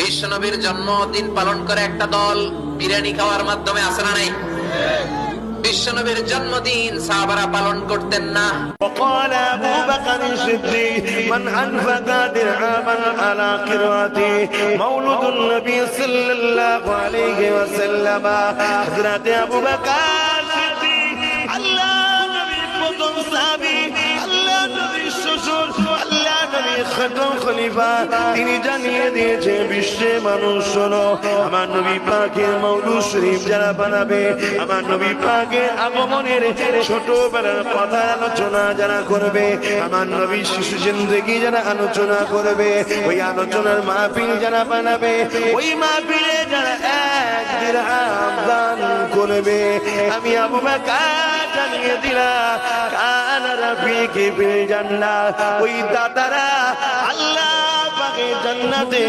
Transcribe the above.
বিশ্বনবীর জন্মদিন পালন করে একটা দল বিরিয়ানি খাওয়ার মাধ্যমে আছে না নাই? বিশ্বনবীর জন্মদিন সাহাবারা পালন করতেন না। وقال أبو بكر الصديق من أنفق درهما على قراءة مولد النبي صلى الله عليه وسلم حضرت أبو بكر الصديق الله نبي প্রথম সাহাবী আল্লাহ নবীর শ্বশুর আল্লাহ নবীর খতম খলিফা তিনি জানিয়ে দিয়েছে বিশ্বের মানুষ শোনো আমার নবী পাকের মওলুদ শরীফ যারা বানাবে আমার নবী পাকের আগমনের ছোটবেলার কথা আলোচনা যারা করবে আমার নবী শিশু জিন্দেগি যারা আলোচনা করবে ওই আলোচনার মাহফিল যারা বানাবে ওই মাহফিলে যারা এক দিরহাম দান করবে আমি আবু বকর জানিয়ে দিলাম কানা রাফিকি ফিল জান্নাহ ওই দাতারা আল্লাহ পাকের জান্নাতে